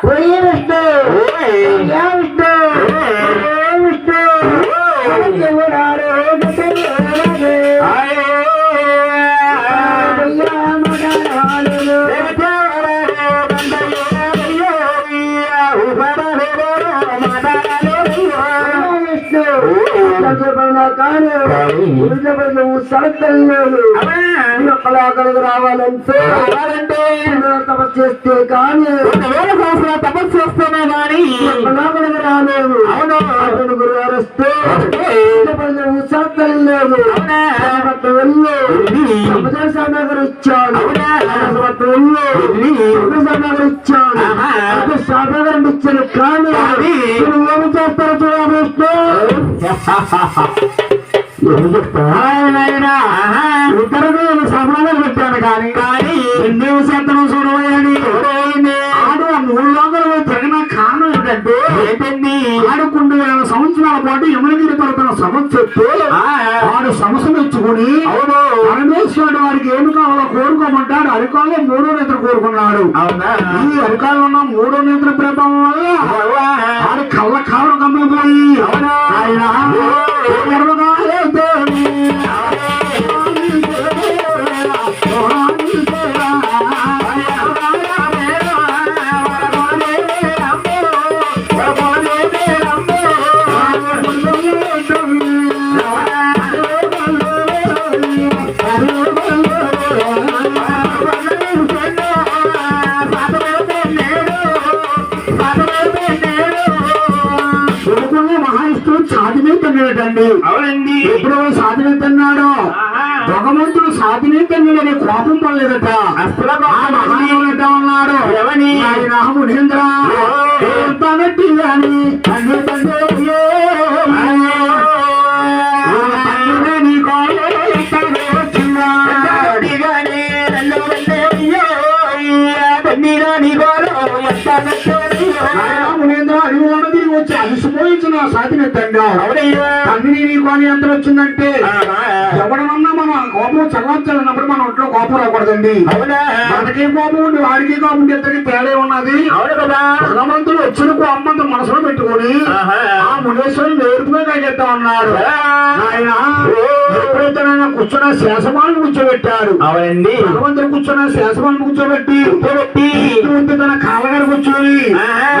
విష్ణు విష్ణు కళాకళకు రావాలంటే తపస్సు చేస్తే కానీ తపస్సు చేస్తేనే కానీ కళాకళకు రాలేదు. అవును గురుగారు వస్తే సరత్తలు లేదు. వెళ్ళి నగర్ ఇచ్చాడు. నగర్ ఇచ్చాడు. సాగరం ఇచ్చాడు. కానీ ఏమి చేస్తారు చూడవిష్ణు ఇద్దరు సభలో పెట్టాను. కానీ ఎన్నేమో శాతం చూడబోయాని ఆడు ఆ 3 లోకలు జగన కారణం ఏంటంటే ఏంటండి ఆడుకుంటూ 20 సంవత్సరాల పాటు యమునగిరి పడుతున్న సమస్య వాడు సమస్య మెచ్చుకుని పరమేశ్వరుడు వారికి ఏమి కావాలో కోరుకోమంటాడు. అరికాల్లో 3వ నేత్రం కోరుకున్నాడు. ఈ అరికాల్లో ఉన్న 3వ నేత్ర ప్రభావం వల్ల వాడి కళ్ళ కావడం కమ్మిపోయి ఆయన అవునండి. ఎప్పుడో సాధన తిన్నాడో భగవంతుడు సాధనే తిన్నాడని కోపం పడలేదట. అసలు మహానుభావుడట ఉన్నాడు. ఎవని మునీంద్ర తనటి అని మునీంద్ర అడిగి వచ్చి అలసిపోయించిన సాధినెత్తంగా తమ్మిని నీకు అని ఎంత వచ్చిందంటే ఎవడమన్నా మనం కోపం చల్లార్చాలన్నప్పుడు మన ఒంట్లో కోపం రాకూడదండి. మనకే కోపం ఉండి వాడికి కోపం ఉండి ఇద్దరికి తేడా ఉన్నది. భగవంతుడు వచ్చిన కోపంతో మనసులో పెట్టుకుని ఆ మునేశ్వరుని నేర్పుగా కాగెత్తా ఉన్నాడు. ఆయన ఎప్పుడైతే ఆయన కూర్చున్న శేషమాలను కూర్చోబెట్టాడు. అవన్నీ భగవంతుడు కూర్చున్న శేషమాలను కూర్చోబెట్టి తన కాళ్ళగారు కూర్చొని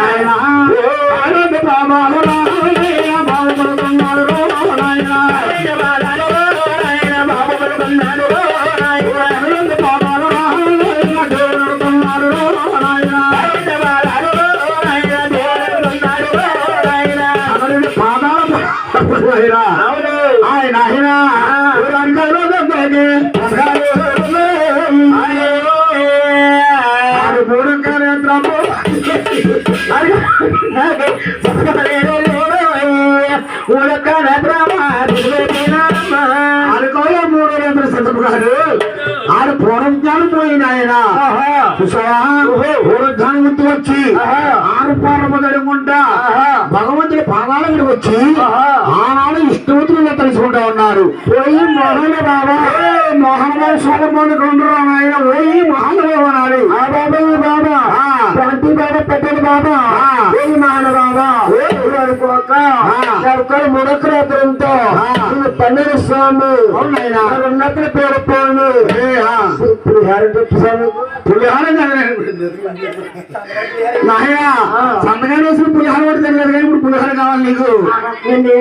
ఆయన ఆడు పూర్వజ్ఞానం పోయిన ఆయన పూర్వజ్ఞానం గుర్తు వచ్చి 6 పార్ల మొదలుకుంటా భగవంతుడి పాదాలకు వచ్చి ఆనాడు ఇష్టవతులుగా తెలుసుకుంటా ఉన్నారు. పోయి మోహన బాబా మోహన బాబు సోదరుడు ఉండరు ఆయన పోయి మహానుభావు అనాలి. ఆ బాబాయ్ బాబా శాంతి బాబా పెట్టండి బాబా పోయి మహాన బాబా అనుకోక ముడకరాత్రంతో 12 స్వామి ఉన్నప్పుడు పేరు పోను పులిహార పులిహార నాయన సంతకాలు వేసిన పులిహార కూడా తెలియదు కానీ ఇప్పుడు పులిహార కావాలి నీకు.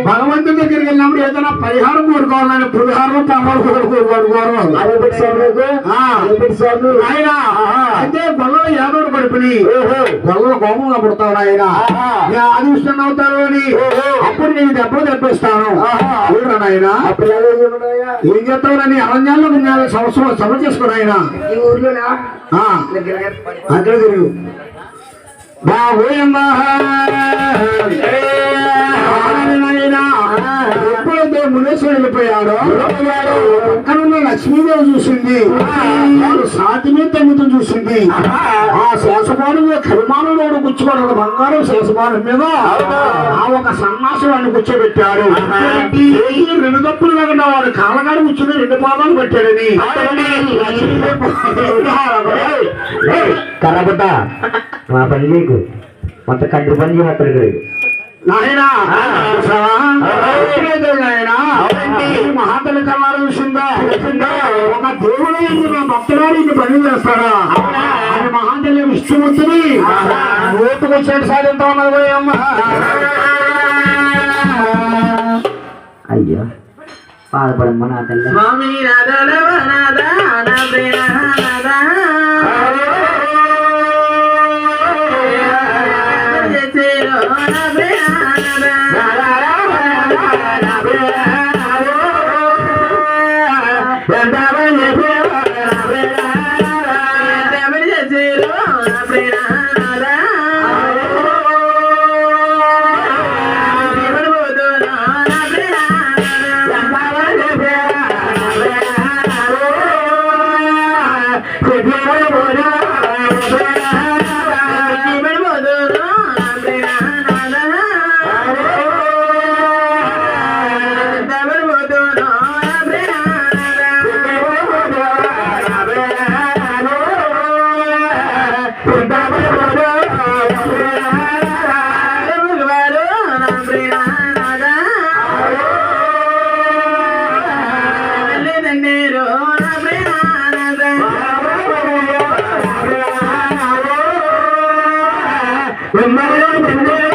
భగవంతుడి దగ్గరికి వెళ్ళినప్పుడు ఏదైనా పరిహారం కోరుకోవాలని పులిహారం పంగలు కోరుకోరు. ఆయన అయితే గొల్లలు ఏదోడు పడిపోయి గొల్లలు కోపంగా పుడతాడు. ఆయన ఆది విష్ణు అవుతారు అని అప్పుడు నేను దెబ్బిస్తాను ఆయన. ఏం చేస్తావునని అరణ్యాల్లో సంవత్సరం సభ చేసుకుని ఆయన అక్కడ తిరుగు బాబోయమ్మా ఎప్పుడైతే మునేశ్వరుడు వెళ్ళిపోయాడో పక్కనున్న లక్ష్మీదేవి చూసింది. వాడు సాతిని తగ్గుతూ చూసింది. ఆ శేషపాను మీద కరిమానంలో కూర్చోవడం బంగారం శేషపానం మీద ఆ ఒక సన్నాసి వాడిని కూర్చోబెట్టాడు. 2 తప్పులు లేకుండా వాడు కాళ్ళగాడు కూర్చుని 2 పాదాలు పెట్టాడని కరబట్ట మా పని నీకు మొత్తం కంటి పని చేయమంటారు నాయనా మహాతల్లి కన్నారు చూసిందా ఒక దేవుడు భక్తురానికి పని చేస్తారా అది మహాతల్లి విష్ణుమూర్తిని ఓటుకు వచ్చేటి సాధింతా ఉన్నది పోయమ్మ. అయ్యో బాధపడమ్మా నా తల్లి. స్వామి Remember